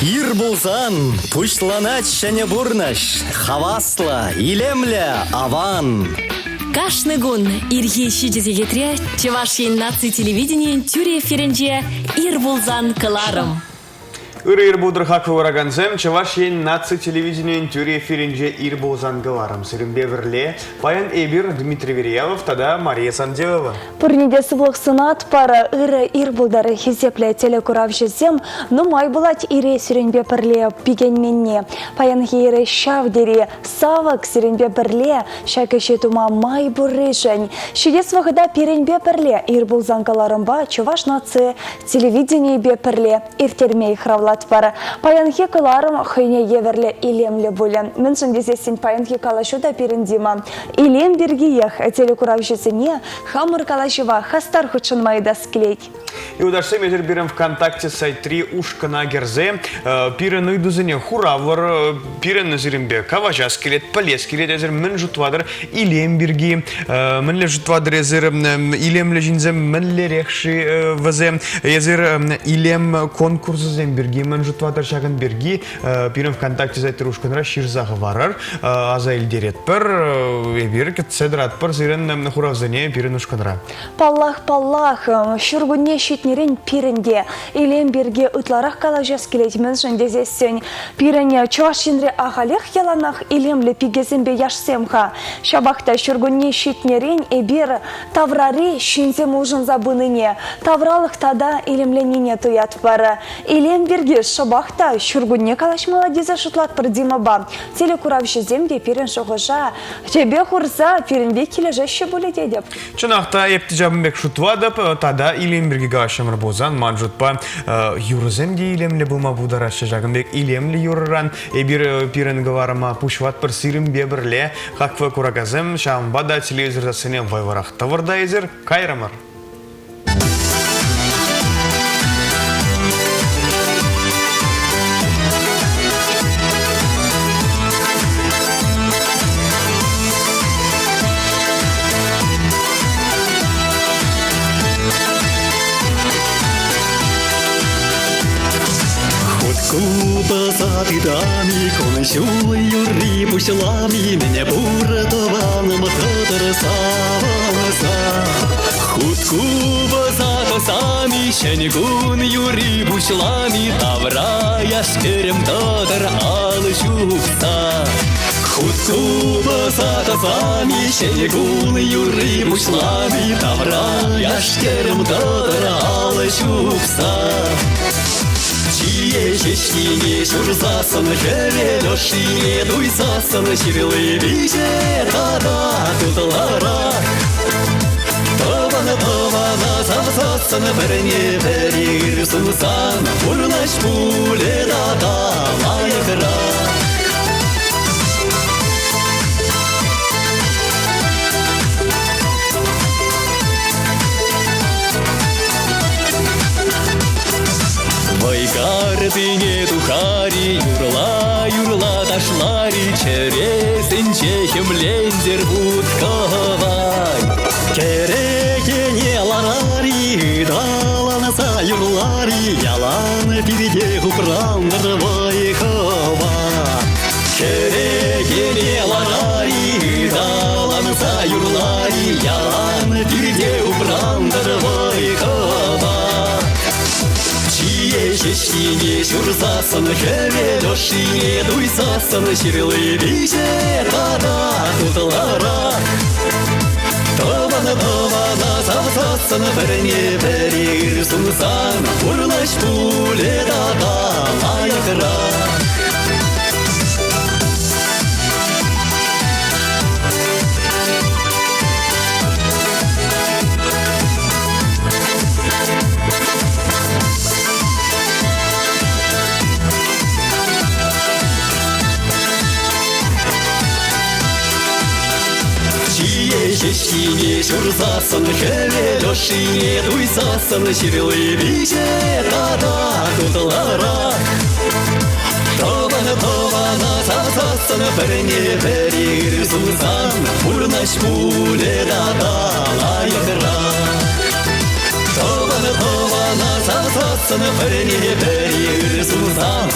Ир булзан, пушланач және бурнаш, хавасла, илемля, аван. Кашны гун ирге шидезе кетре, Чевашин наци телевидение тюре ференже ир булзан кыларым. Ир будырхак вораганзем, Чевашин наци телевидение тюре ференже ир булзан кыларым. Сырымбе верле, паян эбир Дмитрий Верьялов, тада Мария Сандеева. Пурниде сывлық сынат пара ир булдары хизепле телекурав жезем, но май булать ире сиренбе перле пигенменне. Паян хире шавдери, савак сиренбе перле, шакеше тума май буррежень. Шидес вагада пиренбе перле ир булзан кыларымба, Чуваш наци телевидение бе перле ир термей хравлат пара. Паян хи кыларым хыне еверле илемле булен. Меншін десесін паян хи калашуда пирендима. Илем бергиех телекурав жезене хамыр калашева хастар хучын майда склеть. И удашься между биром ВКонтакте сайт 3 ушка на герзе, пирен идузене хуравар, пирен назиримбе каважа скелет, полез скелет, езер мен жутвадыр илем бирги, мен ле жутвадыр езер илем лежинзе мен ле рехши вазе, езер илем конкурсы зем бирги, мен жутвадыр шаган бирги, пирен ВКонтакте сайт 3 ушка на ширзах варар, аза илдерет пер, эбир кетседрат пер зирен хуравзене пирен ушка на. Паллах, шургуне шитнерен пиренде, илем берге утларах калажас келет меншін дезесен. Пирене чуашинре ағалех яланах илемле пигезембе яшсемха. Шабахта шургуне шитнерен эбир таврари шинзем ужын забыныне. Тавралық тада илемленіне туят бары. Илем берге шабахта шургуне калаш молодеза шутлат пырдима ба. Телекурав жеземде пирен шоғыжа. Тебе хурза пиренбе кележеші боле дедеп. Чынақта ептижабынбек шутвадып, тада илем берге гашамыр бозан, манжутпа юрземге илемле бума бударашы жагынбек илемле юрран, эбир пирен гаварама пушват пір сирим бебірле, хаквы курагазем, шамбада телевизорда сенен вайварах тавырда езір, кайрамыр. Куба за бедами, кончулы юри пушлами, меня буратованным тодор саваласа. Худ Куба за косами, щенегун юри пушлами, тавра яшкерем тодор алышуста. Худ Куба за косами, щенегун юри пушлами, тавра яшкерем тодор алышуста. Чешки шурзасын, жерелеши, дуйсасын, ширлы биже, тада тутылара. Тавана завзасын, біріне бірір сузан, ұрлаш пуле дада лайықра. Гардыне тухари, юрла ташлари, чересін чехем лендер будкавай. Керекене ларари, даланаса юрлари, ялан пиде хупрандыр вайкава. Керекене ларари, даланаса юрлари, ялан пиде хупрандыр вайкава. Чешки шурзасын, жерелеши, дуйсасын, ширлы биже, тада тутылара. Тавана завзасын, біріне бірір сузан, ұрлаш пуле дада лайықра. Чешки шурзасын, жерелеши, дуйсасын, ширлы биже, тада тутылара. Тавана завзасын, біріне бірір сузан, ұрлаш пуле дада лайықра. Тавана завзасын, біріне бірір сузан,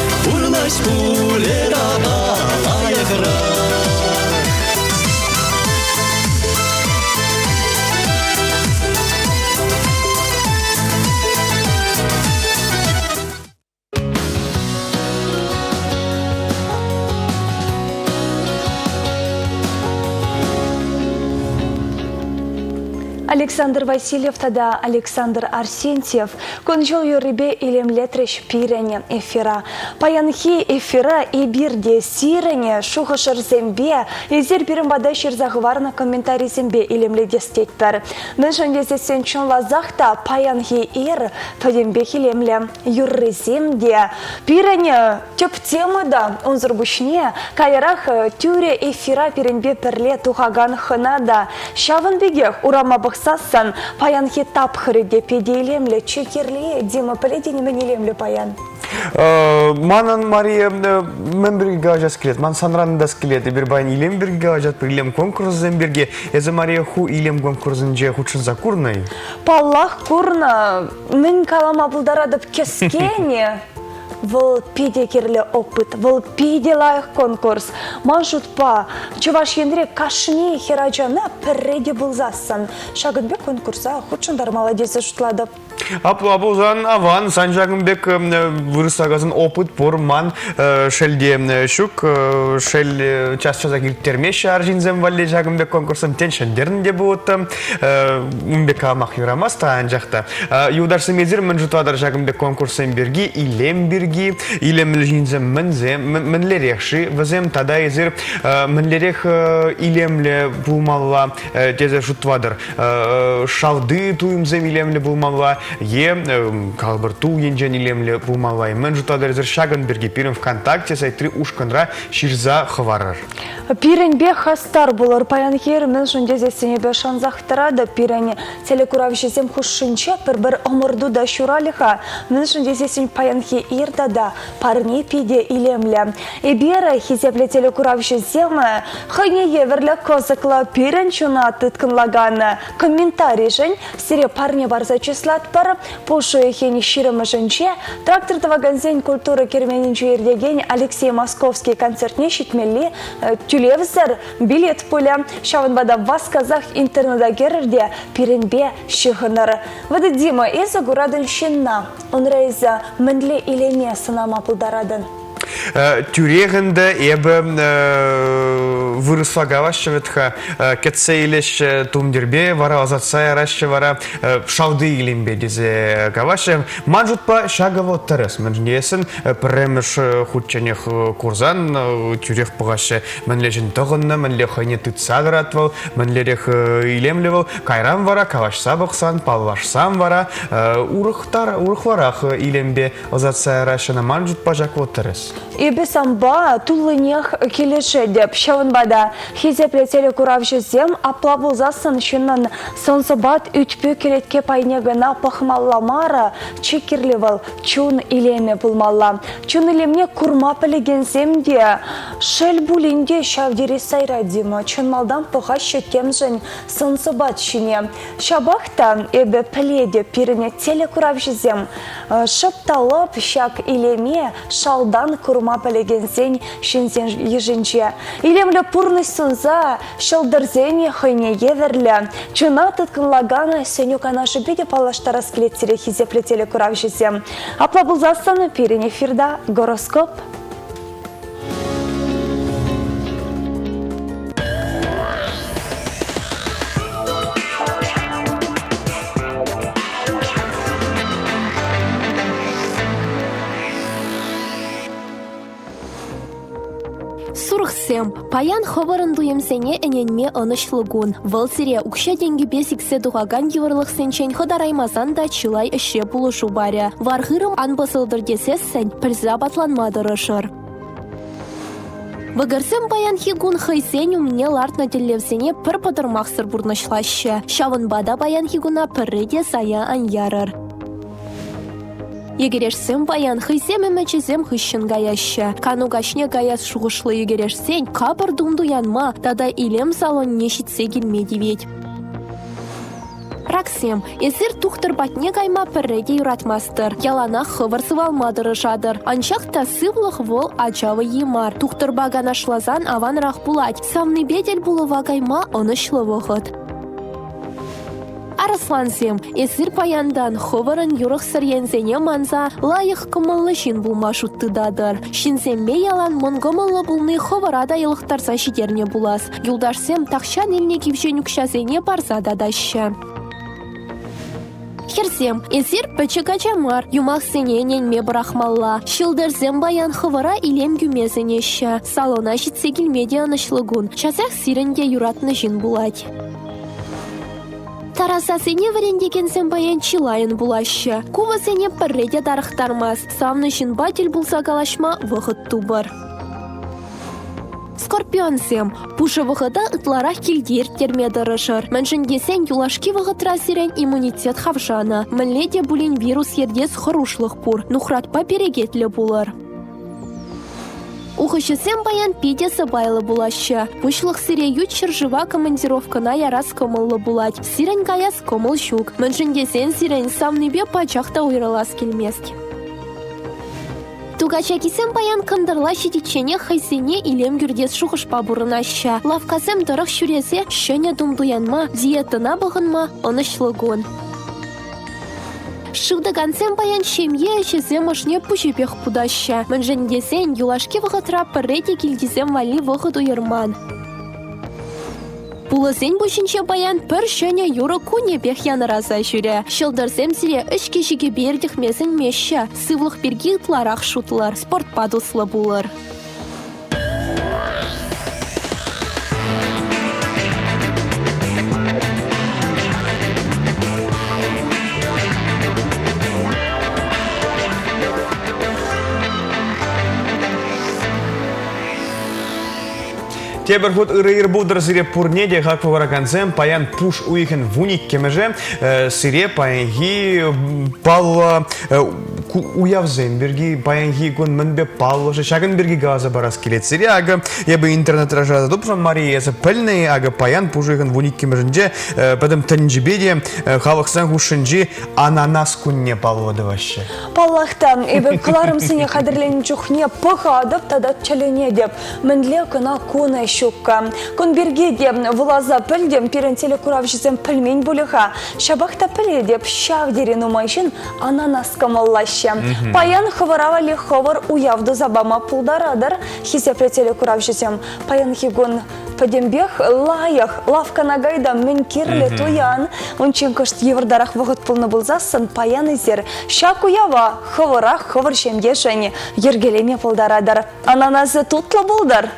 пурнаш пулерада лайыгра. Александр Васильев тада Александр Арсентьев кончил юрибе илемлетреш пирене эфира. Паянхи эфира и бирде сирене шухашыр зембе езер пирымбада шерзағыварна комментарий зембе илемледестетпер. Нышан десесен чон лазахта паянхи ир тодембе илемле юрры земде. Пирене теп темы да он зарбушне кайрах тюре эфира пиренбе перле тухаган хынада. Шавын бегех урама сассан паянхи тапхыры деп еделемлі чекерлі демі піледені менелемлі паян. Манан Мария мен бірге ғажас келеді, ман санранындас келеді, бір байын илем бірге ғажат, бір илем конкурсызен бірге, езі Мария ху илем конкурсын же худшынса курнай? Паллах курна, мен калама бұлдарадып кескене. Вол пиде керлі опыт, вол пиде лайық конкурс. Ман жұтпа, чуваш ендре кашни хераджана пірреде бұлзасын. Шагынбе конкурса худшындар молодесі жұтладып. Абузан аван Санжагымбек вырысагазын опыт борман шелде шук шел час-часа килтермеш аржинзем валле Жагымбек конкурсым теншендерінде болыты умбека махюрамас таан жақта. Юдарсы мезір мін жұтвадар Жагымбек конкурсым берги, илем берги, илем жинзем мінлерекші, візем тада езір мінлерек илемле булмалла тезе жұтвадар. Шалды туымзем илемле булмалла, Е, калбырту енжен илемле булмалай. Мен жұтадыр зір шагын бірге пирін ВКонтакте сайтри ушканра ширза хварар. Пирен бе хастар болар паянхер мен шундезесіне бе шанзақтырады. Пирене телекурав жезем хушшынче бір омырду да шуралиха. Мен шундезесін паянхе ирдада парне пиде илемле. Эбера хизепле телекурав жезем хайне еверле козыкла пирен чуна тыткынлаганы. Комментарий жын сире парне барза числат пар пушу хени ширымы жынче трактор таваганзен культура керменинче ердеген Алексей Московский концертне шитмелли Тюлевзер билет поля шавынбада вас казах интернета герде пиренбе шихыныр. Вады Дима эза гурадын шинна. Он рейза мінле илеме сынама пылдарадын. Тюрегінде ебі вырыслагавашы ветха кетсе илеш тумдербе вара азатсай рашы вара шауды илембе дезе гавашы. Ман жұтпа шагаво тарас. Мен жнесін премеш худчанех курзан тюрех пығашы мінлежін тұғынны, мінле хайне тытсадыр атвал, мінлерех илемлевал. Кайрам вара, кавашса бұқсан, палвашсан вара, урықварақ илембе азатсай рашына ман жұтпа жакво тарас. Ибі самба тулынех келеші деп шавынбада хизепле телекурав жезем апла бұлзасын шынын сонсыбат үтпі керетке пайнегіна пахмалламара чекерлевал чун илеме бұлмалла. Чун илемне курма пілігензем де шел бұлінде шавдері сайрадимы чун малдан пыға шекем жын сонсыбат шыне. Шабақта ебі піледе пиріне телекурав жезем шыпталып шак илеме шалдан курма пілігензен шынзен ежінче. Илемлі пұрны сынза шылдырзене хайне еверлі. Чына тұткынлаганы сенюк анашы беде палаштара скелеттері хизеплі телекурав жезем. Апла бұлзасаны пирин эфирда гороскоп. Сурхсем, паян ховарын дуемсене эненме онышлыгун. Вылсире укша деньги бесиксе дугаган еврлых сенчен ходараймазан да чылай іше булышу баря. Варгырым анбасылдыр десессен, пірза батланмадырышыр. Вăгărсем паян хигун хайсен умне лартна телевсене пір пăдырмахсыр бурнышлаще. Шавынбада паян хигуна пірреде сая анярыр. Егерешсем паян хайсем эмечезем хыщын гаяще. Кану гашне гаяс шуғышлы егерешсен капыр думду янма, тада илем салон нешитсе келмеди ведь. Раксем, эсир тухтыр батне кайма пірреде юратмастыр. Яланах хывыр сывалмадыры жадыр. Анчақ та сывлық вол ачавы емар. Тухтыр багана шлазан аванрақ булать. Самны бедель булыва кайма онышлы вғыт. Арыслансем, эсир паяндан ховырын юрық сырензене манза лайық кымылы жин булма шуттыдадыр. Шинземме ялан монгомылы булны ховырада елықтарса шидерне булас. Юлдашсем тақшан елне кивжен үкшазене барза дадаща. Херсем, эсир пөчіға жамар, юмақ сененен брахмалла. Шылдырзем баян хывыра илем гүмезенеші. Салона житсе келмеде анышлығын. Часақ сиренде юратны жин булать. Тарасасыне варендеген баян чилайын булашы. Кувасыне пірреде дарықтармас. Самны жин батель булса калашма вғыт тубыр. Скорпионсем. Пушы вғыда ытларах келдер термедырышыр. Мәншінгесен юлашки вғытра сирен иммунитет хавжана. Мәнледе булин вирус ердес хорушлық пур. Нухратпа перегетлі булыр. Ухышысем баян пидесі байлы булашы. Пушлық сире ютшыр жыва командировкана ярас комыллы булать. Сирен каяс комыл шук. Мәншінгесен сирен самныбе пачақта уйралас келмест. Тугачакисем баян кындырла шетечене хайсене илем гүрдес шухышпа бұрынаща. Лавкасем дырық шүресе шөне думдуянма, диетына бұғынма, онышлығын. Шывдыгансем баян шемье әшесем ұшне пүшепех пудаща. Мәнжендесен юлашки вғытра пірреде келдесем вали вғыт уйырман. Пулысен бұшынше баян пір шөне юры куне пех яныраза жүре. Шылдырсем сире үш кешіге бердік мезін меші. Сывлық берге ұтларақ шутлар, спорт падуслы булыр. Тебір ход ыры-ыр бұлдыр сире пурнеде хак варакансем паян пуш уйхен вуник кемеже сире паянхи палла уявзем берги паянхи кон мінбе паллашы шагын берги газа барас келет сире ага ебі интернет ражада дупсан мариясы пыльный ага паян пуш уйхен вуник кемеженже потом тенджибеде халықсан хушынжи ананас кунне паллады ваще. Паллахтан ебі қыларым сене қадірлен жүхне пықадып тадат чәлене деп мінле кына куна шукка. Кон берге деп влаза пілдем перентелі құрав жізем пілмен бұлыға. Шабақта піле деп шавдерін умайшын ананас камаллашы. Паян хывыравали хывыр уявды забама пулдарадыр. Хизепретелі құрав жізем паян хигон Падембех лаях, лавка нагайда мен кирле туян. Ончен кышт евардарах вғыт пулны бұлзасын паян изер. Шак уява, хывырах хывыр шемге және ергелеме пулдарадар. Ананасы тутлы бұлдар.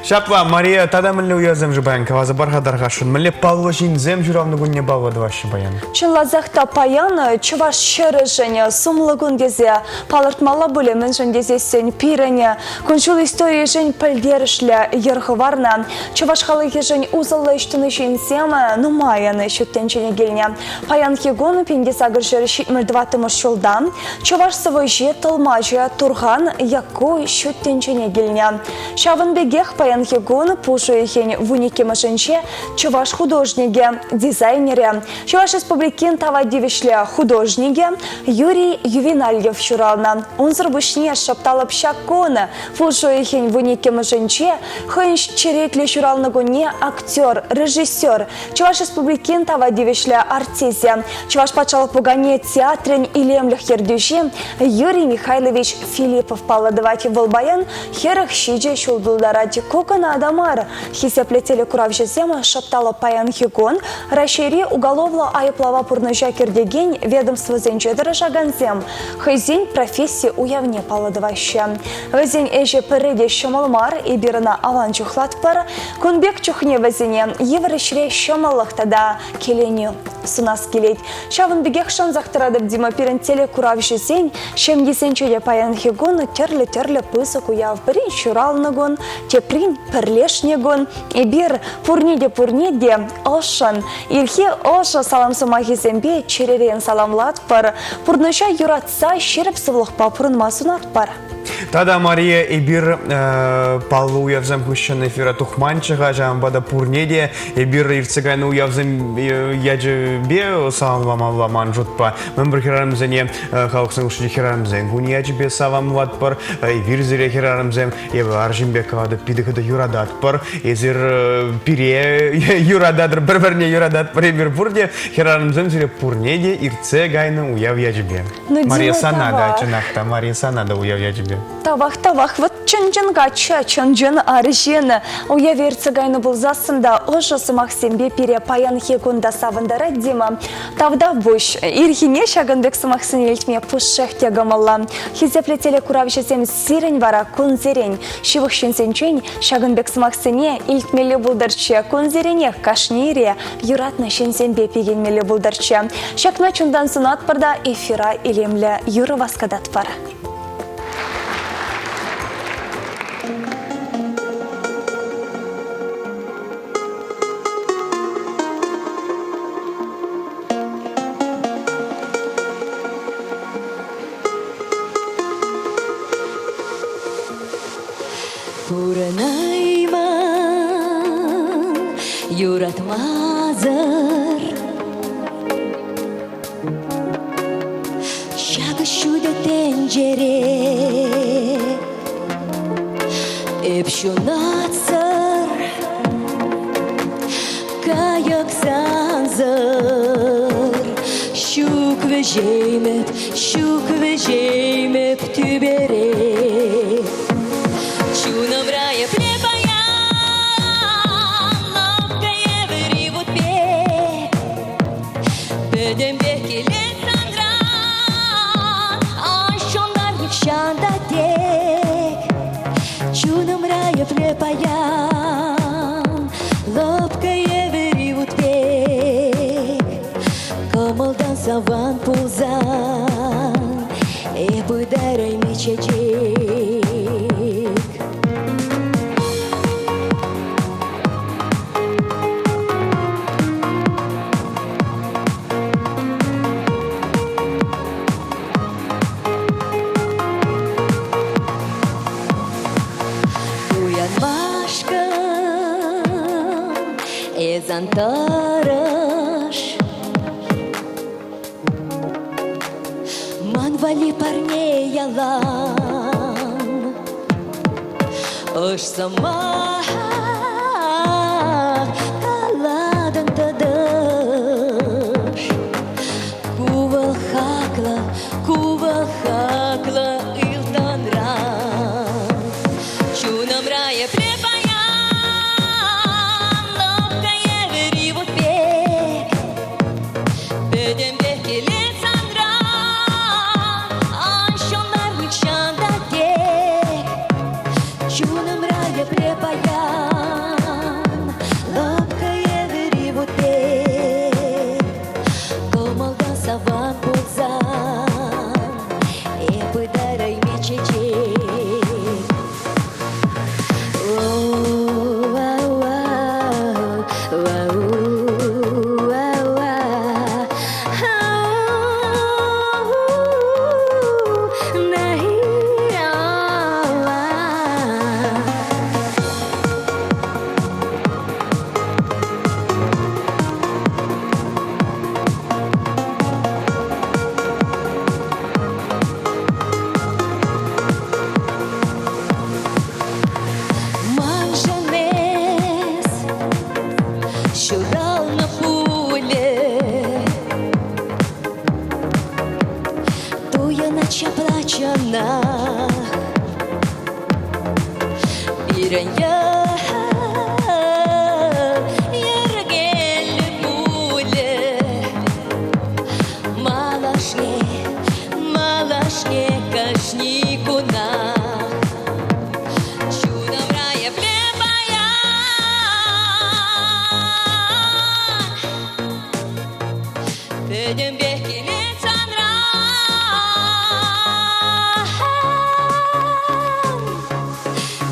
Шапла, Мария, тада мілі уязым жыбаян, кавазы бархадар ғашын. Мілі паллы жин зем жүравны күнне балвады вашы баян. Чынлазақта паян, чуваш шыры және сумлы күн дезе, палыртмалы бұлі мін жын дезесен пиріне, күншул история жын пілдерішлі ерғы варна, чуваш халығы жын узылы іштіні жын семі, нумаяны шүттенчені келіне. Паян хегон пенде сағыр жыры шитмірдватымыш жолдан, чуваш сывы жетілмажы тұрған яку шүттенчені келіне. Шавын бегех паян хегон пушу ехен вунике машинче чуваш художнике, дизайнере. Чуваш республикин тавадивишле художнике Юрий Ювенальев шурална. Он зрбушне шапталып шакконы пушу ехен вунике машинче хынш черетле шуралны гуне актер, режиссер. Чуваш республикин тавадивишле артизе. Чуваш пачалып пугане театрен илемлях ердюши Юрий Михайлович Филиппов паладывати волбаян херах шиже шулдулдаради кокона адамар. Хисеплетели курав жезема шаптала паян хигон, рашери уголовла айыплава пурныжа кердеген ведомство зенчедері жаганзем. Хызень профессии уявне паладываща. Вазень эже переде шамалмар и бирна аван чухлатпар, кунбек чухне вазене еврышре шамаллах тада келеню. Сунас келет. Шавын бегех шанзақтырадып дима перентеле курав жезень, шемдесенчеде паян хигон терлі пысық уяв бірін шуралнығын, теприн пірлешнегін, и бир пурнеде ошын. Илхе ошы салам сумахизембе черерен саламлат пар, пурныша юратса шеріп сывлықпа пұрынмасын атпар. Тада Мария Эбир палвы уявзам хущен эфира тухманчыга, жамбада пурнеде, Эбир ирцегайны уявзам яджыбе савамавламан жутпа. Мен бір хирарамзене халықсын ұшыды хирарамзен. Гуни яджыбе савамватпар, Эбир зире хирарамзем, ебі аржимбе кавады пидықыды юрадатпар, Эзір пире юрададыр, бір-бірне юрадатпар, Эбир пурде хирарамзем зире пурнеде ирцегайны уяв яджыбе. Мария Санада, чынақта, Мария Санада уяв яджыбе. Тавах, вот чын-чын гача, чын-чын аржен. Уявер цыгайны бұлзасында ұжысы Максимбе пире паян хекунда савындары дима. Тавда бұш, ирхине шагынбек сымақсын елтме пұшшық тегамалла. Хизеплетелі курав жесем сирен вара күнзерен. Шивықшын сенчен шагынбек сымақсыне илтмелі бұлдырчы. Күнзерене кашнире юратны шенсенбе пегенмелі бұлдырчы. Шакна чундан сунат парда эфира илемлі юры васкадат пар. Уранайman yuratmazır Şakı şuda tencere Hep şunatsır Kayak sanzır Şuk ve jeymep tübere Чуном рая плепаян, лапкая выривут бег. Бедем беки лесандран, ащондар никшанда тек. Чуном рая плепаян, лапкая выривут бег. Камалдан саван пулзан, эбударай мечечек. Антараш Манвали парней ялан Ош сама Каладан тадаш Кувал хакла Илдан ран Чунам рая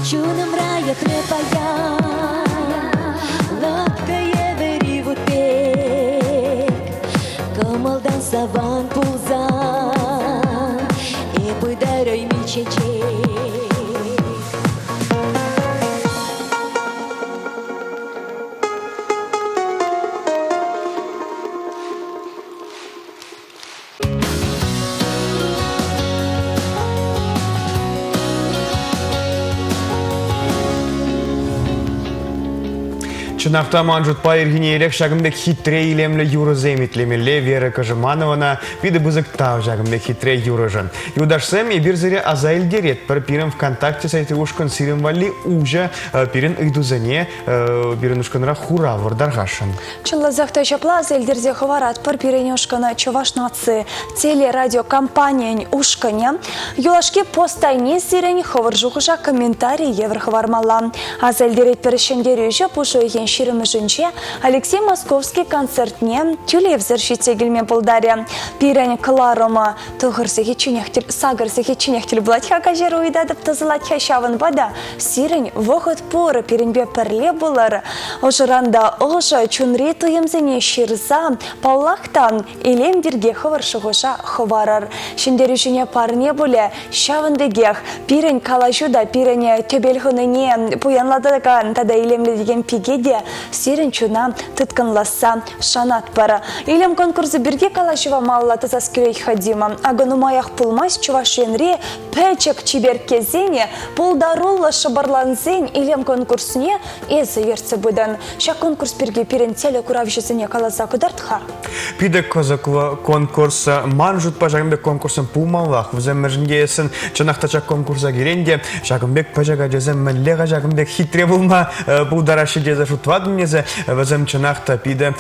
Чуном рая крепая, лапкая выривут пек, Камалдан саван пулзан, и пыдарой мечечек. Чынақта манжут пайыргіне елек шагымдек хитре илемлі юры земетлемелі Вера Кожеманована биді бұзық тау жагымдек хитре юры жын. Юдашсем и бирзіре азайль дерет пір пирен ВКонтакте сайты ушкан сирен вали уже пирен ыйдузане пирен ушканра хура вардаргашын. Чыллазақта жапла азайлдерде ховарат пір пирен ушкана чувашнацы телерадиокомпания ушкане юлашки постайне сирен ховаржуғыжа комментарий евр ховармала. Азайлдерет перешендері уже пушу еген ширымы жынче Алексей Московский концертне тюлевзір шетегілмен бұлдаре. Пирен Кларома тұғырсығы чүнектіл, сағырсығы чүнектіл бұлатха кажер уйдадып тазылатха шавын бада сирен вғыт пұры пиренбе пірле бұлар. Ожыранда ұжа чүнри тұйымзіне ширза паулақтан елем бірге хываршығыша хыварар. Шындері жүне парне бұле шавындығех пирен калажуда пирене төбелхыныне пуянладыған тада елемлі деген пигеде сирен чуна тұткынласа шанат бара. Илем конкурсы бірге калашыва малла тазас күрей хадима. Аганумаях пулмас чувашенре пәчек чиберкезене пулдарулла шабарланзен илем конкурсне езі ерці бұдан. Ша конкурс бірге пирен теле куравжызыне каласа кудартха. Пидек козакова конкурса манжут па жагымбек конкурсын пулмаллах візем мәржінгейсін чынақтачак конкурса керенде жагымбек пәжага жезем мәллеға жагымбек хитре булма пулдарашы жезі шутвадым незі візем чынақта пиде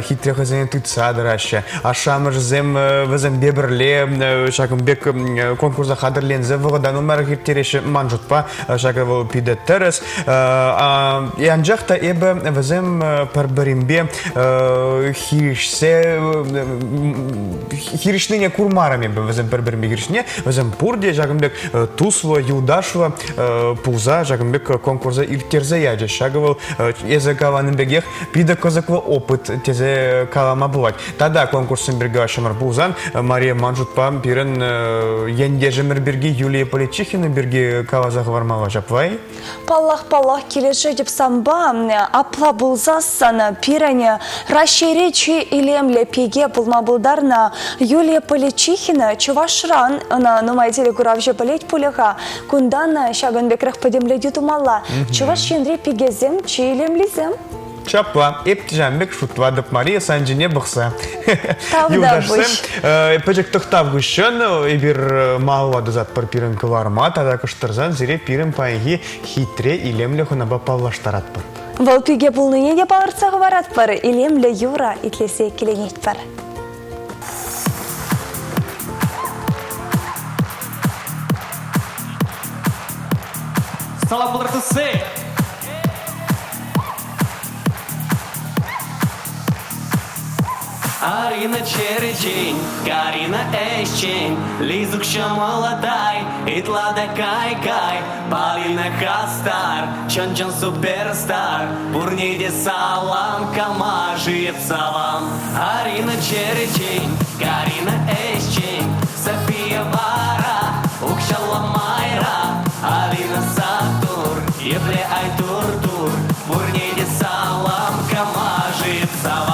хитре хызене тытса дарашы. Ашамыр жезем візем бебірле жагымбек конкурса қадырлензі вғыдан умар хиттереші манжут па жагывы пиде терес. Янжақта ебі візем парбаримбе хиришныне курмарами візем бір-бірме хиришне, візем пурде жагымбек тусло, юлдашва, пуза, жагымбек конкурса иртерзе яджа. Шагывал езі каланың бегех пида козаква опыт тезе калама бывать. Тада конкурсын бірге ашамар пузан Мария Манжутпа пирен ендежемір бірге Юлия Поличихина бірге калазақ вармала жапвай. Паллах келеші деп самба апла бұлзасана пирене расширечи илемле пеге бұлма бұлдарна Юлия Поличихина чувашран на нумайтелі күравжы полет пулеға күндана шагынбекрах подемле дютумала. Чуваш енре пегезем чи илемлизем. Чапла, ептижамбек шутвадып Мария Санжине бұқса. Тавда бұш. Пәжек тұқтав күшін, ебір малуады зат бір пирен кыларма, тада күштірзан зіре пирен пайығы хитре илемлі хунаба паллаштарат бір. Вал пеге бұлныне де балырцағы барат бір, илемлі юра итлесе келенет бір. Салам бұлыртысы! Арина черечень, Карина эщень, Лизук ще молодай, Итлада кай-кай, Полина хастар, Чон-чон суперстар, Бурниде салам, Камажиет салам. Арина черечень, Карина эщень, София Вара, Укшала Майра, Алина Сатур, Ебле Айтур-тур, Бурниде салам, Камажиет салам.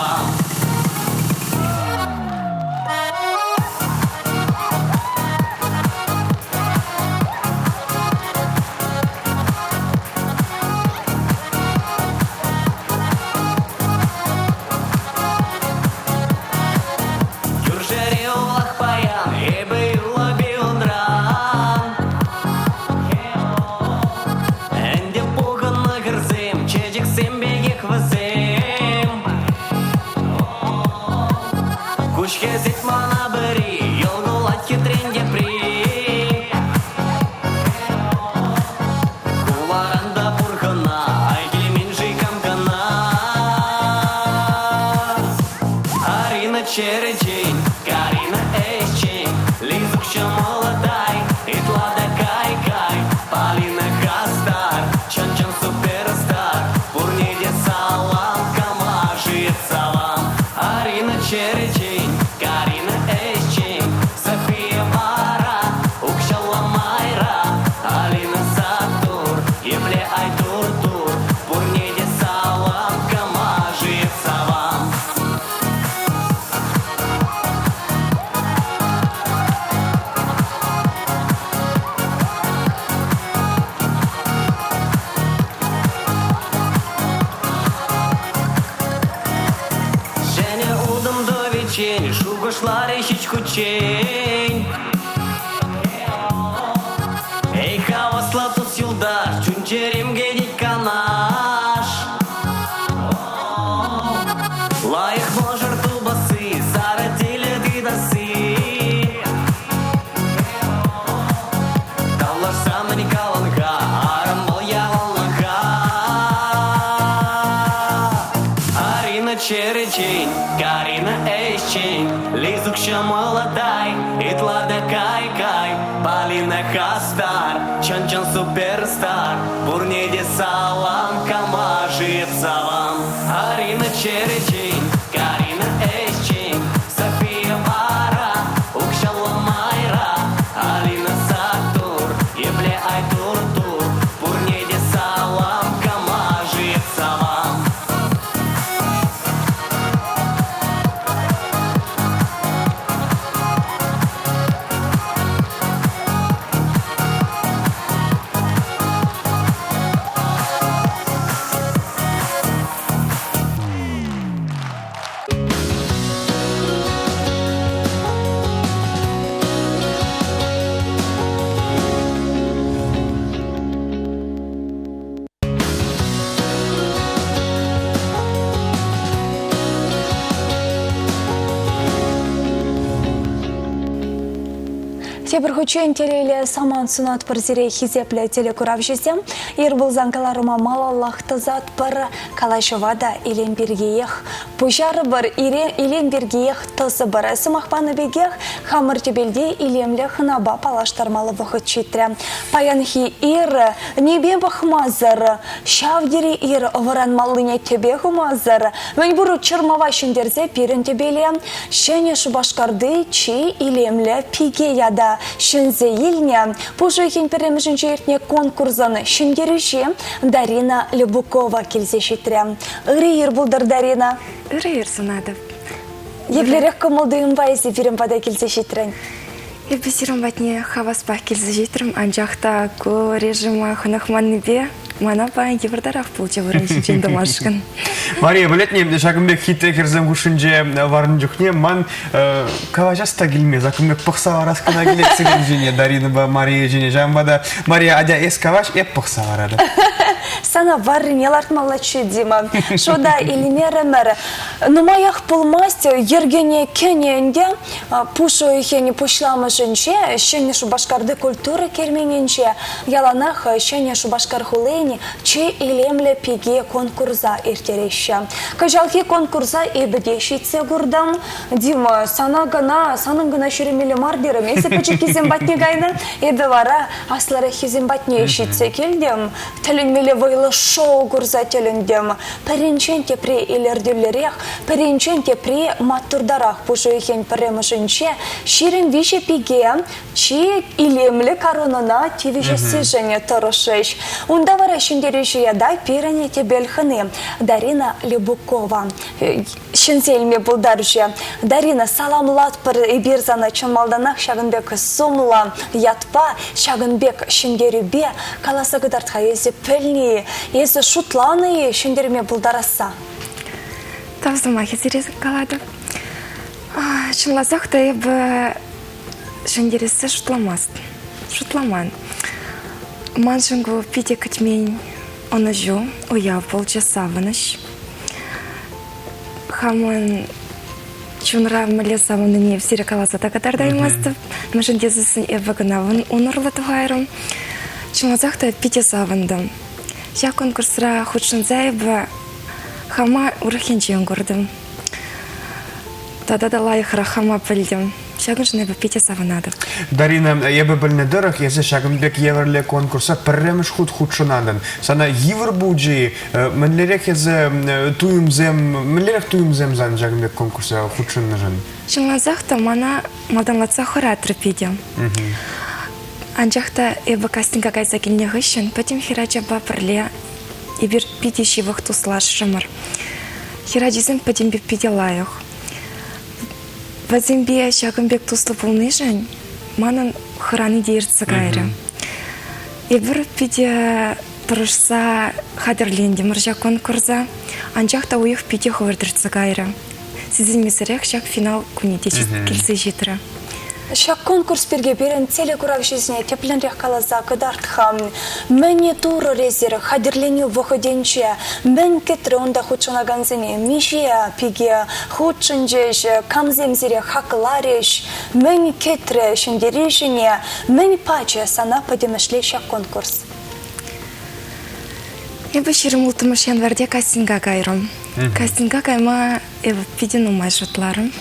чечень, шугашларе чечень. Эй, хавасла тут силдаш, чунчерим гедик канаш. Лайх можер тубасы, зарадили дидасы. Таллаш самани каланга, арамбал яланга. Арина черечень, Карина эщень, Лизук молодай, Итлада кай-кай, Полина хастар, Чан-чан суперстар, Бурнеде салам, Камажит салам. Арина черечень, Карина эщень, София Мара, Укшала Майра, Алина Сатур, Ебле Айтур-тур, Бурнеде салам, Камажит салам. Себір хүчен телейлі саман сунат пірзіре хизеплі телекурав жесем, ербіл занкаларыма малаллахты зат бір калашывада илен бергеех. Пұжары бір илен бергеех тұсы бір сымақпаны бегех, хамыр тебелде илемлі хынаба палаштармалы вұқыт читрі. Паянхи ир, небе бұқмазыр, шавдері ир, выран малыне тебе хумазыр. Вен бұру чырмава шындерзе пирін тебеле, шене шубашкарды чи илемлі пиге яда. Шынзе елне, пұжығын перемішінші ертіне конкурзаны шындеріші Дарина Любукова келзе шетірі. Үрі ербулдар Дарина? Үрі ерсінады. Евлерек көмілдігін байызы верім бада келзе шетірін? Ебесерім бәтіне хаваспақ келзе жетірім, анжақта ко режима хынақманны бе, мана байын евірдарақ бұл жевірім шынчен домашқын. Мария, білетіне, Шагымбек хитте керзем күшінже варын жүхне, ман каважаста келме, Закымбек пұқса вараскына келет сілем жене, Дарина ба, Мария жене, жамбада, Мария адя эс каваж, эп пұқса варады. Сана варрын елартмалачы Дима. Шода илимерімір. Нумаях пулмасты ергене кененде пушу ехені пушламышынче, шене шубашкарды культура кермененче, яланах шене шубашкар хулейни, че илемле пиге конкурса иртереші. Кажалки конкурса ебедешітсе гурдам. Дима, санын гына шүремелі мардерім. Есі пөчі кезен батне гайны, ебе вара аслары хизен батне ешітсе келдем. Тілінмелі вайлы шоу гурза тіліндем. Пәрінчен тепре илерділерек, пәрінчен тепре маттурдарах пұшу ехен піремішінче, ширин више пиге, чи илемлі коронына тевешесі және тұрышыш. Унда вара шындереші ядай пиріне тебелхыны. Дарина Любукова. Шынселме бұлдаржы. Дарина саламлат бір еберзана чымалданақ Шагынбек сумла ятпа, Шагынбек шындерібе, каласы гыдартқа езі пілні, езі шутланы шындерме бұлдараса. Тавзыма хезерезі қалады. Шынласақ та ебі шындересі шутламан. Ман шынгу пиде күтмейн оны жу, уя полчаса выныш. Хамын чунра міле савыны не всері каласа тақадардай Мәжін дезісін ебі гынавын онырлы тұғайрым. Шынласақ та пиде савындым. Я конкурсра худшынза ебі хама урахенчен көрдім. Тада да лайықыра хама білдім. Шагын ебі пиде савынады. Дарина, ебі біліне дырық, езі Шагымбек еверле конкурса пірреміш худшынадын. Сана евір бұджи, мінлерек езі туымзем зан Шагымбек конкурса худшынны жын? Шынлазақта мана малданлатса хоратыр пиде. Анжақта ебі кастинга кайса келіне ғышын, пәтім хирача ба бірле ебір пиде шивық тұслаш жымыр. Хирачизм пәтім бек пиде лайық. Вазимбе Шагымбек туслы полный жын, манын хыраны дейіртсі ғайры. Ебір пиде тұрышса қадырленді мұржа конкурса, анжақта ойық пиде хывырдыртсі ғайры. Сизимисерек шак финал кунете келсе жетірі. Шак конкурс берге берен телекурав жизни тепленрех калаза кыдартхам. Мэне туры резер хадерленю выходенче. Мэн кетрі онда худшынаганзыне мишия пиге худшынжеш камземзере хакылареш. Мэн кетрі шындерешіне. Мэн паче сана подемешле шак конкурс. Эбі шерім ұлтымыш январде кастинга кайрым. Кастинга кайма эбі пиден умай жытларым.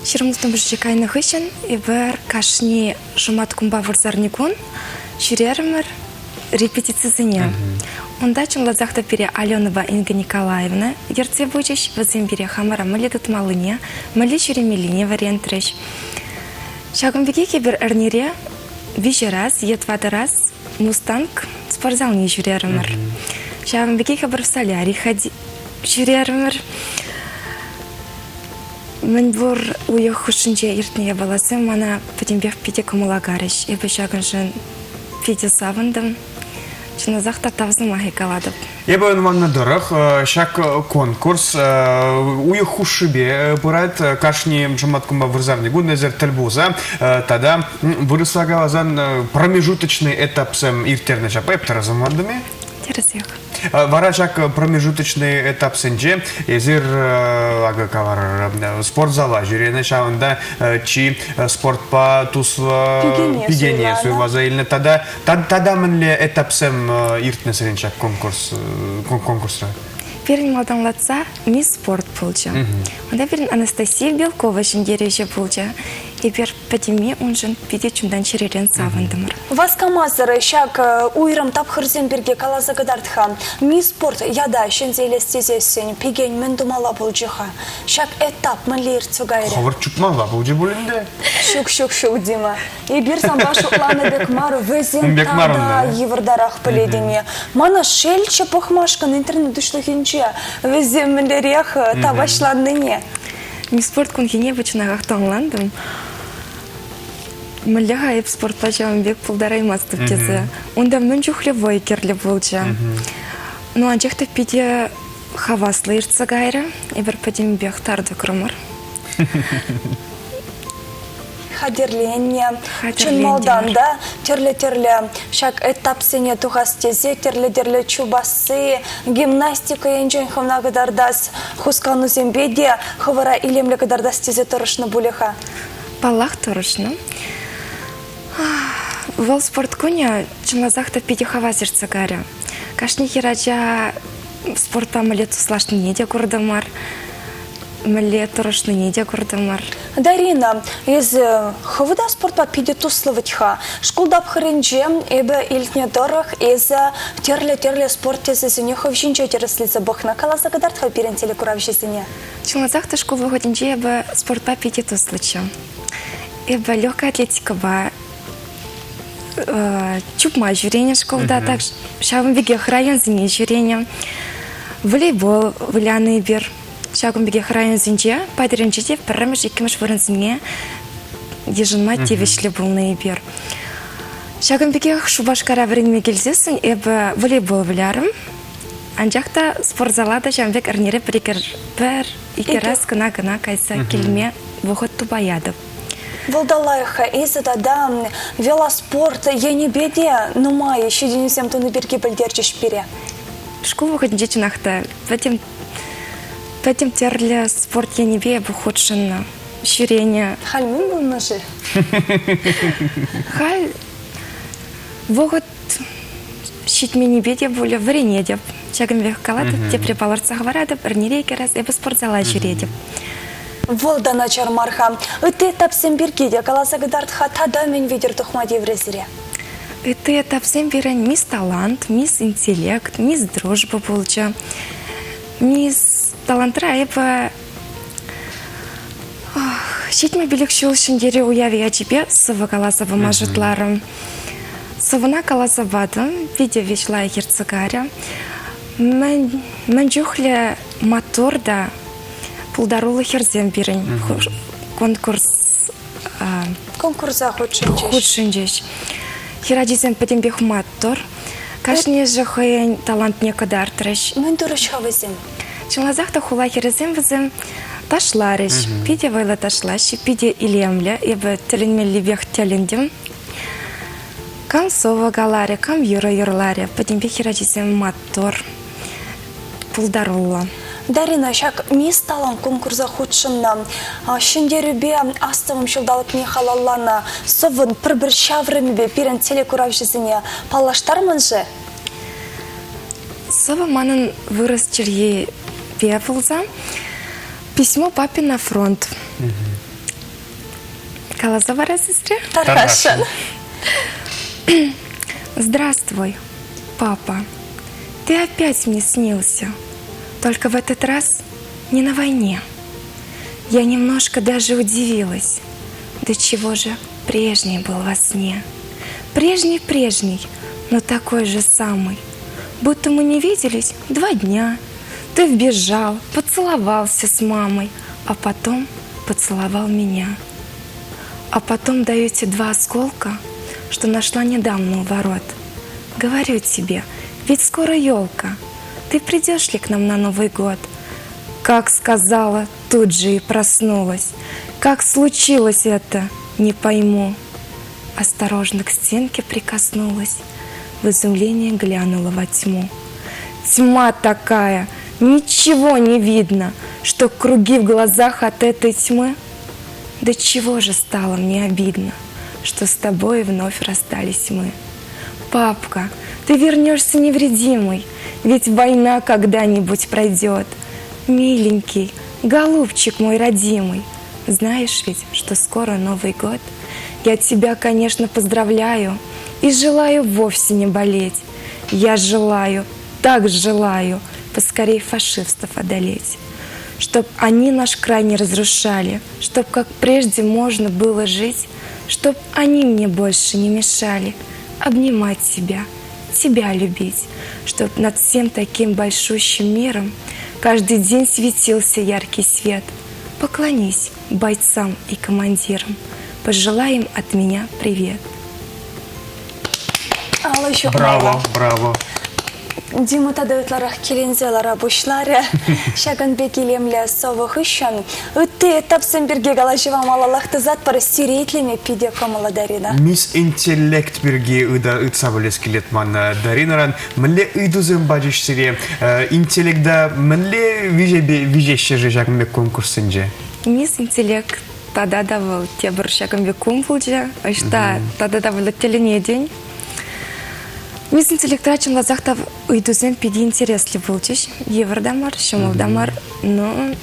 Шерім ұлтымыш жекайны хышын, эбір кашни жұмат кумба вұрзарникун, жүрерімір репетицизіне. Онда чынлазақта бере Аленова Инга Николаевна, ерце бұжыш, візім бере хамара мүлі тұтмалыне, мүлі жүремеліне вариантрыш. Шағымбеге кебір әрнере, вижі раз, етвады раз, мустанг, спортзалыне жүрерімір. Шағымбеге кебір в солярий жүрерімір. Мен бұр уйық хұшынже ертіне баласы, мана пөтембек педе кымылагарыш. Эбі шағыншын педе савындым. Чыназақта тавзым ағи каладып. Эбі өніманны дұрық, шак конкурс, уйық хұшыбе бұрайд, кашни жыматкумба вырзарни гуднезер тілбуза, тада вырыслагалазан промежуточный этапсым иртерне жапа ептара замандыме? Терезех. Вара шак промежуточный этап сенже, езір агакавар спортзала жүрене шағында чи спортпа тусва пигене суйваза иліне. Тада мінле этапсым иртіне сірен шак конкурсра? Перін малданлатса мисс спорт пулча. Онда перін Анастасия Белкова жіндереже пулча. Ибер пәдеме онжын пиде чундан черерен савындымыр. Вас камазыры шак уйрам тапхырзен берге калаза кыдартха. Ми спорт яда шензейле стезесен пиген мен думала болжыха. Шак этап мэлер цугайры. Хавар чупмала болжы болынды? Шук Дима. Ибер самбашу ланы бекмару везен тада евардарах пыледене. Мана шельче похмашкан интернет душлыхинче везен мэлерех табашланныне. Ми спорт кунгене бачынағақ тоңландым. Мүліға еп спортпа жауын бек пұлдараймастып тезі. Онда мүн жүхлевой керлі болжа. Ну, анжақты пиде хаваслы иртса гайры, ебір пәдем бек тарды күрімір. Хадерлене, чын малданда, терлі-терлі, шак этап сене туғас тезе, терлі-терлі чубасы, гимнастика енжен хымна кыдардас, хускану зембеде, хывара илемлі кыдардас тезе тұрышны бұлеха. Паллах тұрышны. Вол спорт күні чымлазақта пиде хавазирца гайры. Кашни хераджа спортпа мүлі тұслашны неде көрдімар. Мүлі тұрышны неде көрдімар. Дарина, из хывыда спортпа пиде туслывытха. Шкулдап хырынжем, эбі илтне дорог, из терлі-терлі спорт тезізіне хывжинче тереслицы бұхна. Каласа кыдартха перен телекурав жизіне? Чымлазақта школ выходинже эбі спортпа пиде туслычы. Эбі легкая атлетика ба. Чупма жюрение школда, так шагымбегех район зине жюрение. Волейбол, валяны бер. Шагымбегех район зинже, падеренчеде піріміш екіміш вырынзіне ежынма тевешлі болны бер. Шагымбегех шубашкара варенме келзесін, эбі волейбол валярым. Анжақта спортзалада жамбек әрнері бір екі раз кына кайса келме вұғыт тубаядып. Волдалайха, изада да велоспорт, ені беде, нумай, еще денесем туны берге білдерчеш бере. Школ выходинже чынақта, Пәтем терлі спорт ені бе бұхудшынна, шүрені. Хальмін бұл нажы? Халь вұғыт шитмені беде бұлі варене деп. Чагым век каладып, тепре паларцаға варадып, әрнере кераз, әбі спортзала жүредіп. Волдана чармарха, ыты тапсен бергеде, каласа гыдартха тада мен ведер тухма деврезіре. Ыты тапсен берен мисс талант, мисс интеллект, мисс дружба болча, мисс талантра эбі шетме білік шул шындері уяви ачипе сывы каласывы мажытларым. Сывына каласывадым, видео вешла херцегаря. Мен жүхлі моторда пулдарулы херзем берін Конкурса худшынжеш. Херадизем пәдембек мотор. Кашне жахаян талант не кадар треш. Мен дұрыш хавызем. Чынлазахта хула херезем візем ташларыш. Пиде вайла ташлашы, пиде илемле, ебі тілінмелі бех тіліндім. Кам сова галаре, кам юра-юрларе, подембе херачизем мотор. Пулдарулла. Дарина, шак ми сталан конкурса худшынна. Шындерубе астывым шылдалып не халаллана. Совын бір шаврымбе пирен телекурав жезіне палаштармын же? Сова манын вырос черье певлза. Письмо папе на фронт. Калаза вара, сестре? Тарашын. Здравствуй, папа. Ты опять мне снился. Только в этот раз не на войне. Я немножко даже удивилась. До чего же прежний был во сне. Прежний, но такой же самый. Будто мы не виделись 2 дня. Ты вбежал, поцеловался с мамой, а потом поцеловал меня. А потом даю тебе 2 осколка, что нашла недавно у ворот. Говорю тебе, ведь скоро елка. Ты придешь ли к нам на Новый год? Как сказала, тут же и проснулась. Как случилось это, не пойму. Осторожно к стенке прикоснулась, в изумлении глянула во тьму. Тьма такая, ничего не видно, что круги в глазах от этой тьмы. Да чего же стало мне обидно, что с тобой вновь расстались мы. Папка, ты вернешься невредимый, ведь война когда-нибудь пройдет. Миленький, голубчик мой родимый, знаешь ведь, что скоро Новый год? Я тебя, конечно, поздравляю и желаю вовсе не болеть. Я желаю, так желаю, поскорей фашистов одолеть. Чтоб они наш край не разрушали, чтоб как прежде можно было жить, чтоб они мне больше не мешали обнимать тебя любить, чтоб над всем таким большущим миром каждый день светился яркий свет. Поклонись бойцам и командирам, пожелай им от меня привет. Браво. Дима тадытларах келензелара бушларе, шаган бекелемле совых ищан. Үтте этапсын бірге галажыва малалақты зат пары стерейтлеме пиде комала Дарина. Мисс интеллект бірге ұтса білес келетман Даринаран. Мінле ұйдузын бажыш сире. Интеллектда мінле вижеші же жагынбек конкурсынже? Мисс интеллект тада давал те бір шагынбек кумпулже, ашта тада давал телене день. Мисс интеллектра чем лазахтав уйдузен пиди интересли булчиш, еврдамар, шумалдамар, но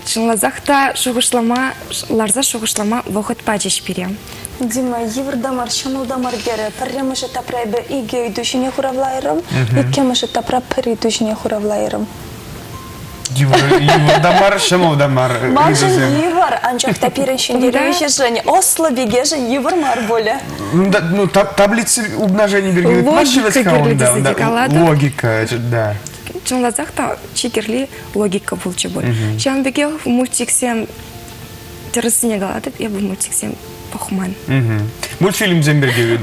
чем лазахта шугушлама, ларза шугушлама вохот пачиш пирем. Дима, еврдамар, шумалдамар бере, парремыши тапрайбе иге уйдушине хуравлайрым, иккемыши тапра паридушине хуравлайрым. Еврдамар, шумалдамар. Мажын евр, анчах тапирен шендеревичи жени, осло бегежи еврмар боле. Ну, таблицы умножения берегают. Логика, да. Чем лазахта чикерли логика булчи боль. Чем беге в мультиксем террасыне галадып, я бы мультиксем похман. Мультфильм Земберге.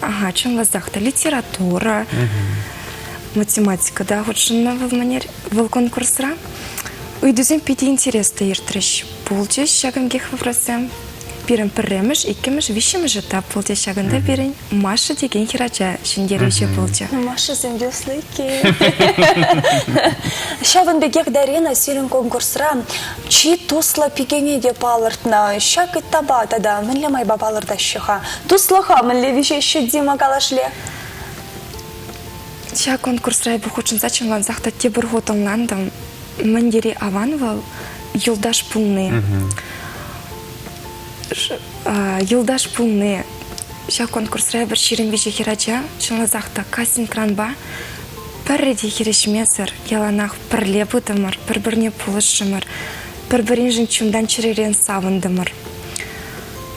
Ага, чем лазахта литература, математика, да, вот что на был конкурсра. Уйдузем пяти интереса ертреш. Булчи шагам гех вопросам. Пирен перемеш, икемеш, вишемеш этап булчи шаганда пирен. Маша деген хирача шендеревиче булчи. Маша земдюслыки. Шаган бегех Дарина силен конкурсра. Чи тусла пигене деп алыртна. Шак и таба тада. Мінле майба балырда шыха. Туслаха мінле вишеші Дима галашле. Ша конкурсра бу хочын зачем лан захта те бір готон ландам. Мандери аванвал юлдаш пулны. Юлдаш пулны. Ша конкурсра бір ширин вижи хирача. Чынла захта кастинг кранба. Пәрреде хирешмесір. Яланах пірле бұдымыр. Бір-бірне пулышымыр. Бір-бірін жынчымдан чиререн савындымыр.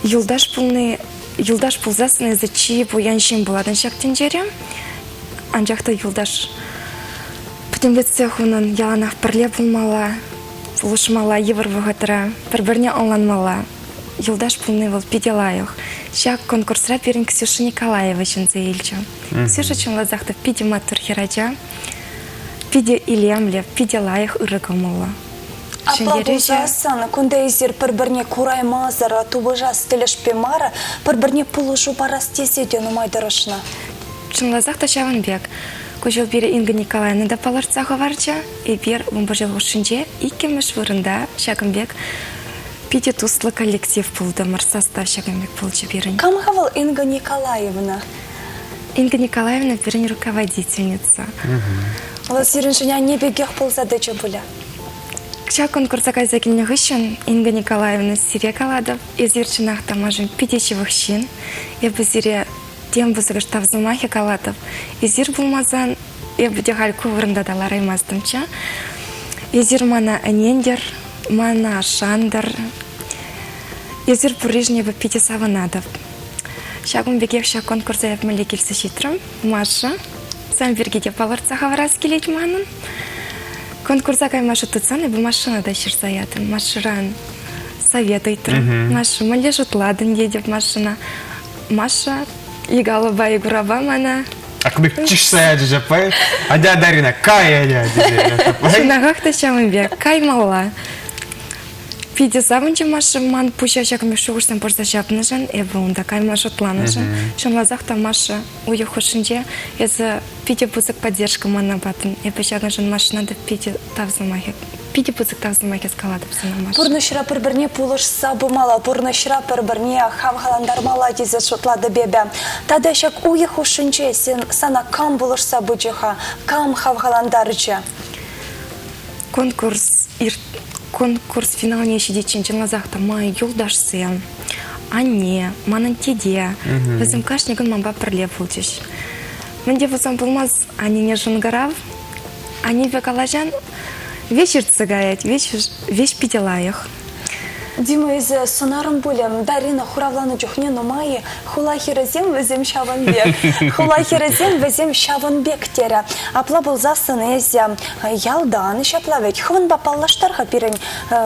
Юлдаш пулны. Юлдаш пулзасыны зачи буяншин буладын шактен жерем. Анжақта юлдаш Путемлетсе хунын яланах пірле болмала, пулышмала евр вғытыра, бір-бірне онланмала. Юлдаш пулны был пиделайық. Шак конкурсра перін Ксюша Николаева шын зейлчі. Ксюша чын лазақты пидема турхирача. пиде илемле, пиде лайық ұрықымылы. Апла бұлжасын, күнде езер бір-біріне кураймазыр, тубыжас тілішпе мары, бір-біріне пұлышу барас тезеден ұмайдырышына. Чынлазақ та шавынбек. Көжел бері Инга Николаевна да паларцаға варча, и бер ұмбыжыл ұшынже, икеміш вырында Шагымбек пиде туслы коллектив болды, состав Шагымбек болчы берін. Кам хавал Инга Николаевна? Инга Николаевна берін руководительница. Ол сиріншіня не бегех ползадычы бұля. Кша конкурсака закильнег үшін Инга Николаевна сире каладып, езерчінақ тамажын пидечевых шин, ебі зире тем бұзығы штаб зымахи каладып, езер бұлмазан, ебі дегальку вырында далар аймаздымча. Езер мана әнендер, мана шандар, езер бұрежін ебі пиде саванадып. Шагым бегек ша конкурса ебі мәлі келсі шитрым, Маша, сам бергеде паларцаға варас келет манын. Конкурса кай Маша тұтсан, ебі машина да шырзаятын, Машыран совет айтырым. Маша, мәлі жұтладын дедіп машина. Маша, егалы бай гураба мана. Акбек чиш саяды жапай. Адя Дарина, кай адя. Шинағақ та шамынбек, кай мала. Пиде савынчы Маша ман пуща шакымбек шуғырсан порса жапнышын, ебі онда кай Маша тланышын. Шынлазақ та Маша уйы хушынже, езі пиде бұзық поддержка мана батын. Ебі шағыншын машинады пиде тавзымахек. Пиде бұзық тавзымахек скаладып сына Маша. Бұрнышыра бір-бірне пулышса бұмала, бұрнышыра бір-бірне хавғаландар мала дезе шутлады бебе. Тада шак уйы хушынже сен сана кам бұлышса бұджыға, кам хавғаландарычы? Конкурс финалне шедечен чынлазақта май юлдашсы, ане, манын теде, бізім кашнегін мамба пірле бұлдыш. Менде бұзым бұлмаз, ане не жынғарав, ане векалажан, вечер цыгаят, веш пиделаях. Дима, из сонарым булем, Дарина хуравланы жүхне нумайы, хулахиразем візем шаванбек. Хулахиразем візем шаванбек тері. Апла бұл засын әзе ялдан іш аплавет. Хвын бапаллаштарға бірін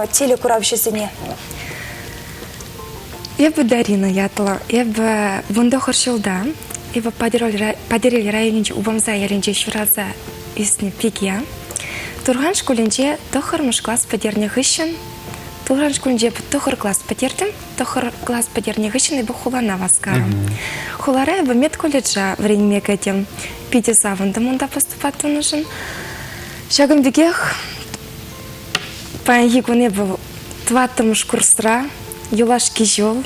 телекурав жүзіне. Ебі Дарина ятла, ебі бұнда құршылда, ебі падерел районенче убамза еренче шураза үсіне пеге. Турған школенче тұхырмыш класс падерне ғышын, Туран школінде тұхыр класс пәтердім, тұхыр класс пәтерне ғышын ебі хулана васкарым. Хулара ебі мед колледжа вренеме кәдем пиде савындым онда поступатын ұшын. Шагым бігех, паян егін ебі тваттымыш курсыра, юлаш кежел,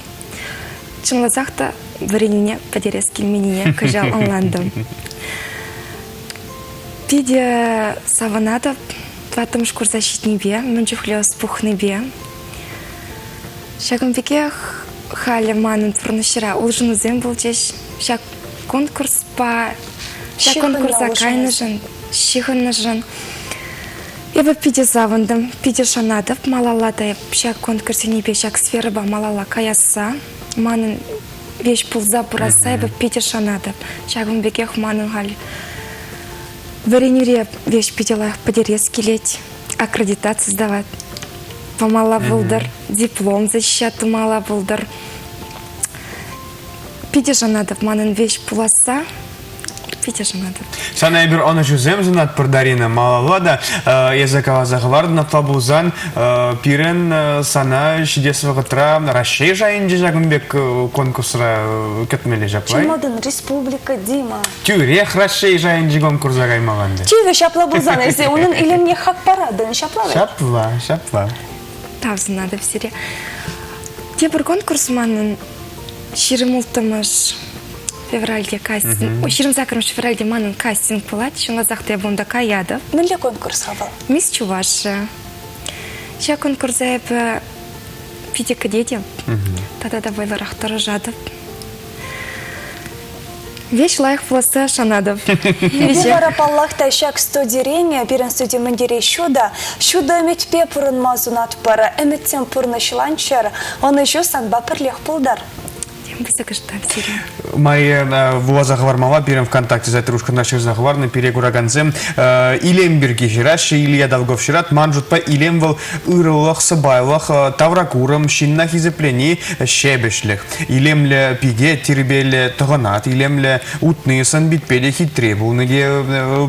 чынлазақта вренеме пәтерескі меніне көжал онландым. Пиде саванадып, тваттымыш курса шитнебе, мүнчіхлеу спухнебе. Шагым бігех халі манын пұрнышыра ұлжын үзен бұл жеш. Шак конкурс кайныжын, шиғыныжын. Ебі пиде завындым, пиде шанадып, малалада шак конкурсенебе шак сфера ба малала каяса. Манын веш пулза бұраса, ебі пиде шанадып. Шагым бігех манын халі. Варенюре веш пиделах подерез келет, аккредитация сдавать. Помала булдар, диплом защищать мала булдар. Пиде жанадып манын веш пуласа, пиде жанадып. Sana bir onu жүзем жынат пір Дарина малалада, языкава зағылардың аплабузан, пирен сана шидес вағытра Рашей жайынды Жагымбек конкурсыра кетмелі жапай? Чимадын республика Дима. Тюрех Рашей жайынды конкурса қаймағанды. Чиве шаплабузан әзе, оның илемне хақ парадын шапла. Шапла. Тавзы надо в сере. Те бір конкурс манын ширимултымыш февральде кастинг. Ширим закармыш февральде манын кастинг пылат, шынға зақты ебонда каяды. Нілі конкурс хавал? Мисс Чувашы. Ша конкурса ебі пиде кадеде. Тада байларақтары жадып. Веш лайық пыласы шанадып. Бивара паллахта шак студирене, бірін студи мандире шуда әмет пе пұрын мазун атпары, әметтен пұрны шыланчар, оны жусан бапырлех пылдар. Тем бізі кішті Мария во заговармала пирем ВКонтакте за трушка наших заговарны перегураганзем илем биргишираш Илья Долговшират манжут по илемвал ырылах сабайлах тавракурам шиннах изеплени щебешлих илемле пиге тирбеле тагонат илемле утны санбитпеле хитре булныге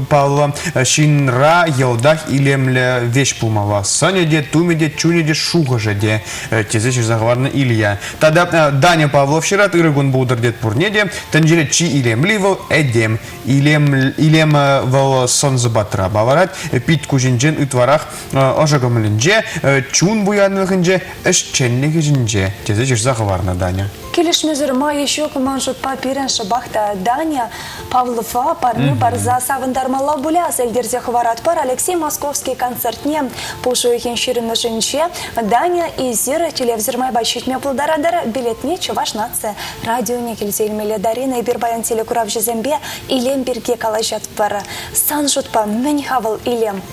палла шинра елдах илемле вещь пулмала санеде тумеде чунеде шугажеде тезеш заговарны Илья тогда Даня Павлов шират ырыгун булдыр дед пурнеде танжире чи илемливо эдем илем вал сонзабатра баварат пит кужинжен ытварах ожагамлинже чун буянлыгынже эшченлиги жинже тезеш заговарны Даня. Келешмезерма еще команжут по пирен шабахта Даня Павлова парни барза савындармала буляз элдерзе хварат пар Алексей Московский концертне пушуехен ширина жинче Даня и Зира телевизормай бачитме плодарадара билетне чуваш нация радио не кельзельмеле Дарина и Бирбаян телекурав жезембе илем бирге калажат пара санжут по менхавал илем.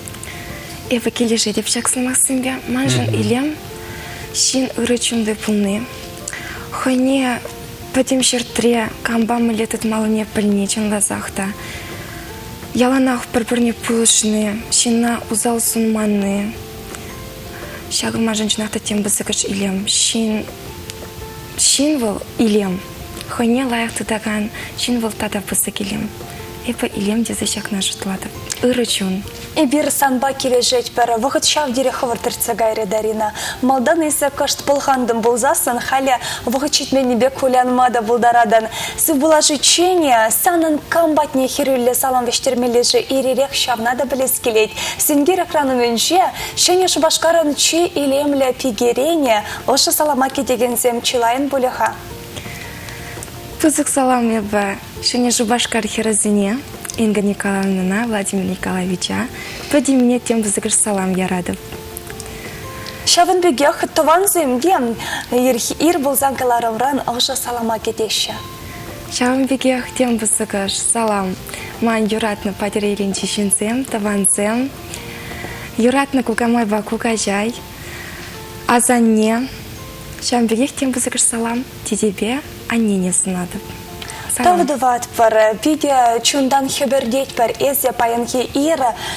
Эва келеши деп шаксынмақ сымбе манжын илем шин ырычунды пулны. Хойне потім шертре камбам летит малыне пыльне чанлазахта. Яланах пырпырне пулышны, шина узал сунманны. Шагылма женщинахта тем бысыкыш илем. Шин выл илем. Хойне лаяхты даган, шин выл тада бысык илем. Эпа илем дезе шакна жытлады. Ырычун. Эбир санба кележет пәрі вғыт шав дере хывыртырца гайре Дарина. Малдан есе кашт пылхандым бұлзасын, халя вғыт читмені бек хулянмада бұлдарадан. Сып бұла жычене, санын камбатне хирюлі салам вештермележі иререк шавнада білес келет. Сенгер экраным өнже, шене шыбашқарын чи илемлі пигерене, ошы саламаки деген зем чилайын бұлыға. Пызык салам ебі, шене шыбашқар хиразине. Инга Николаевна, Владимир Николаевича, поди мне тем бізігір салам ярадып. Шавын бігех тован земге ир болзан каларымран ауша салама кетеші. Шавын бігех тем бізігір салам. Ман юратны падерейлін чешінзем, таванзем. Юратны кугамай ба кугажай. Азанне. Шавын бігех тем бізігір салам. Тедебе аннене сынадып. Тавдыват пар, виде чундан хебердеть пар, эзе паянхи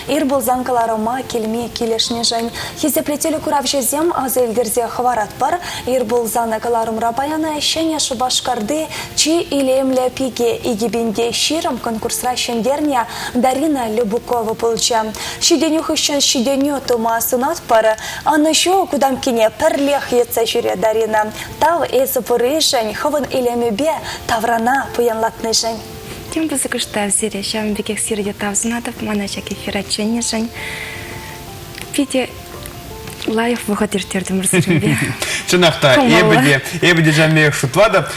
ир болзан каларыма келме келешне жань. Хизеплетелі курав жезем аз элдерзе хварат пар, ир болзан каларымра паяна шене шубашкарды чи илемле пиге игибинде широм конкурсра шендерня Дарина Любукова получа. Шиденю хыщен шиденю тума сунат пар, а нащу кудам кине перлех еца жюре Дарина. Тав эзе пырышень, ховын илемебе таврана пуянлатны жень. Тем бізігір штав зире, шавын бігех сирде тавзынадып, мана чаки хирачене жень. Пиде лайық бұғадертерді мұрсырымбе. Чынақта, ебеде жамех шутвада,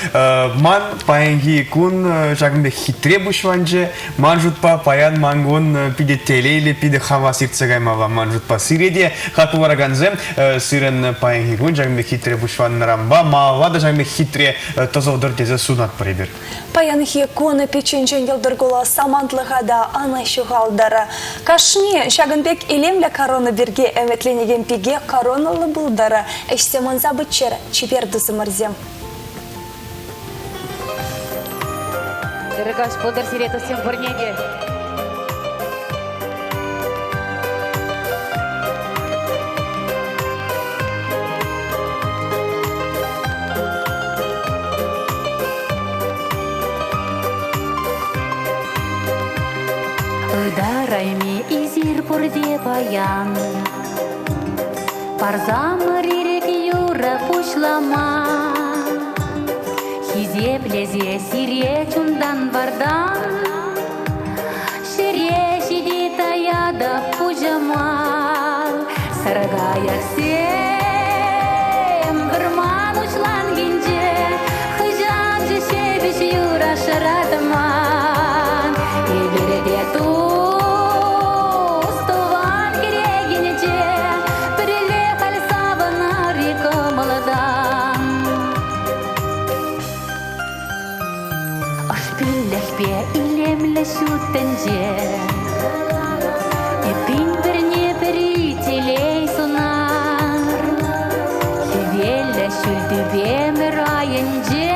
ман паянги кун жагымбе хитре бұшванже, ман жутпа паян мангун пиде телейле, пиде хава сирцегаймава ман жутпа сиреде, хату вараганзем, сирен паянги кун жагымбе хитре бұшван рамба, малвада жагымбе хитре тазовдыр тезе сунат прибер. Паянхи коны печенчен елдыргула самантлығада ана шуғалдары. Кашни шагынбек илемлі корона берге әметленеген пиге короналы бұлдары. Әшсемін забытчер чиперді зымырзем. Дорогаш, подар сирету всем бурнеге. Дарайми изир порде паян, парзам рирек юра пушлама, хизе плезе сире чундан вардан, шире шиди таяда пужамал, саргая сем гырман учлан гинже, хыжан же шебеш юра шаратман, ебереде ту. Шутенже, и пин перне перителей сонар, хевеля шульдубе мираенже,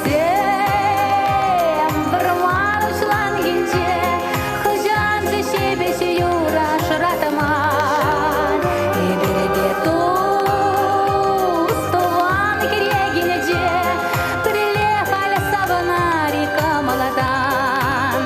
сем, бір малышлан кенже, хыжанжы шебесі юра шыратаман. Эберде туз, туван керегіне же, піріле халя сабына река маладан.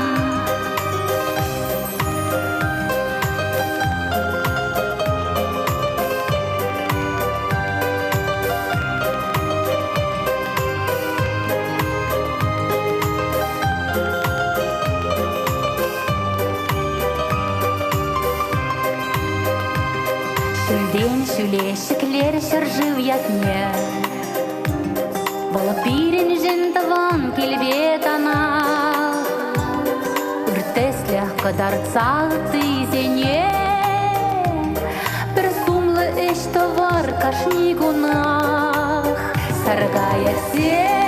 Шүлден шүлешіклер шыржыв ятне, Бала пирен жентаван келбет ана, Үртеслях кадарцал тызене, Бір сумлы эш товар кашни гунах, Саргая сен,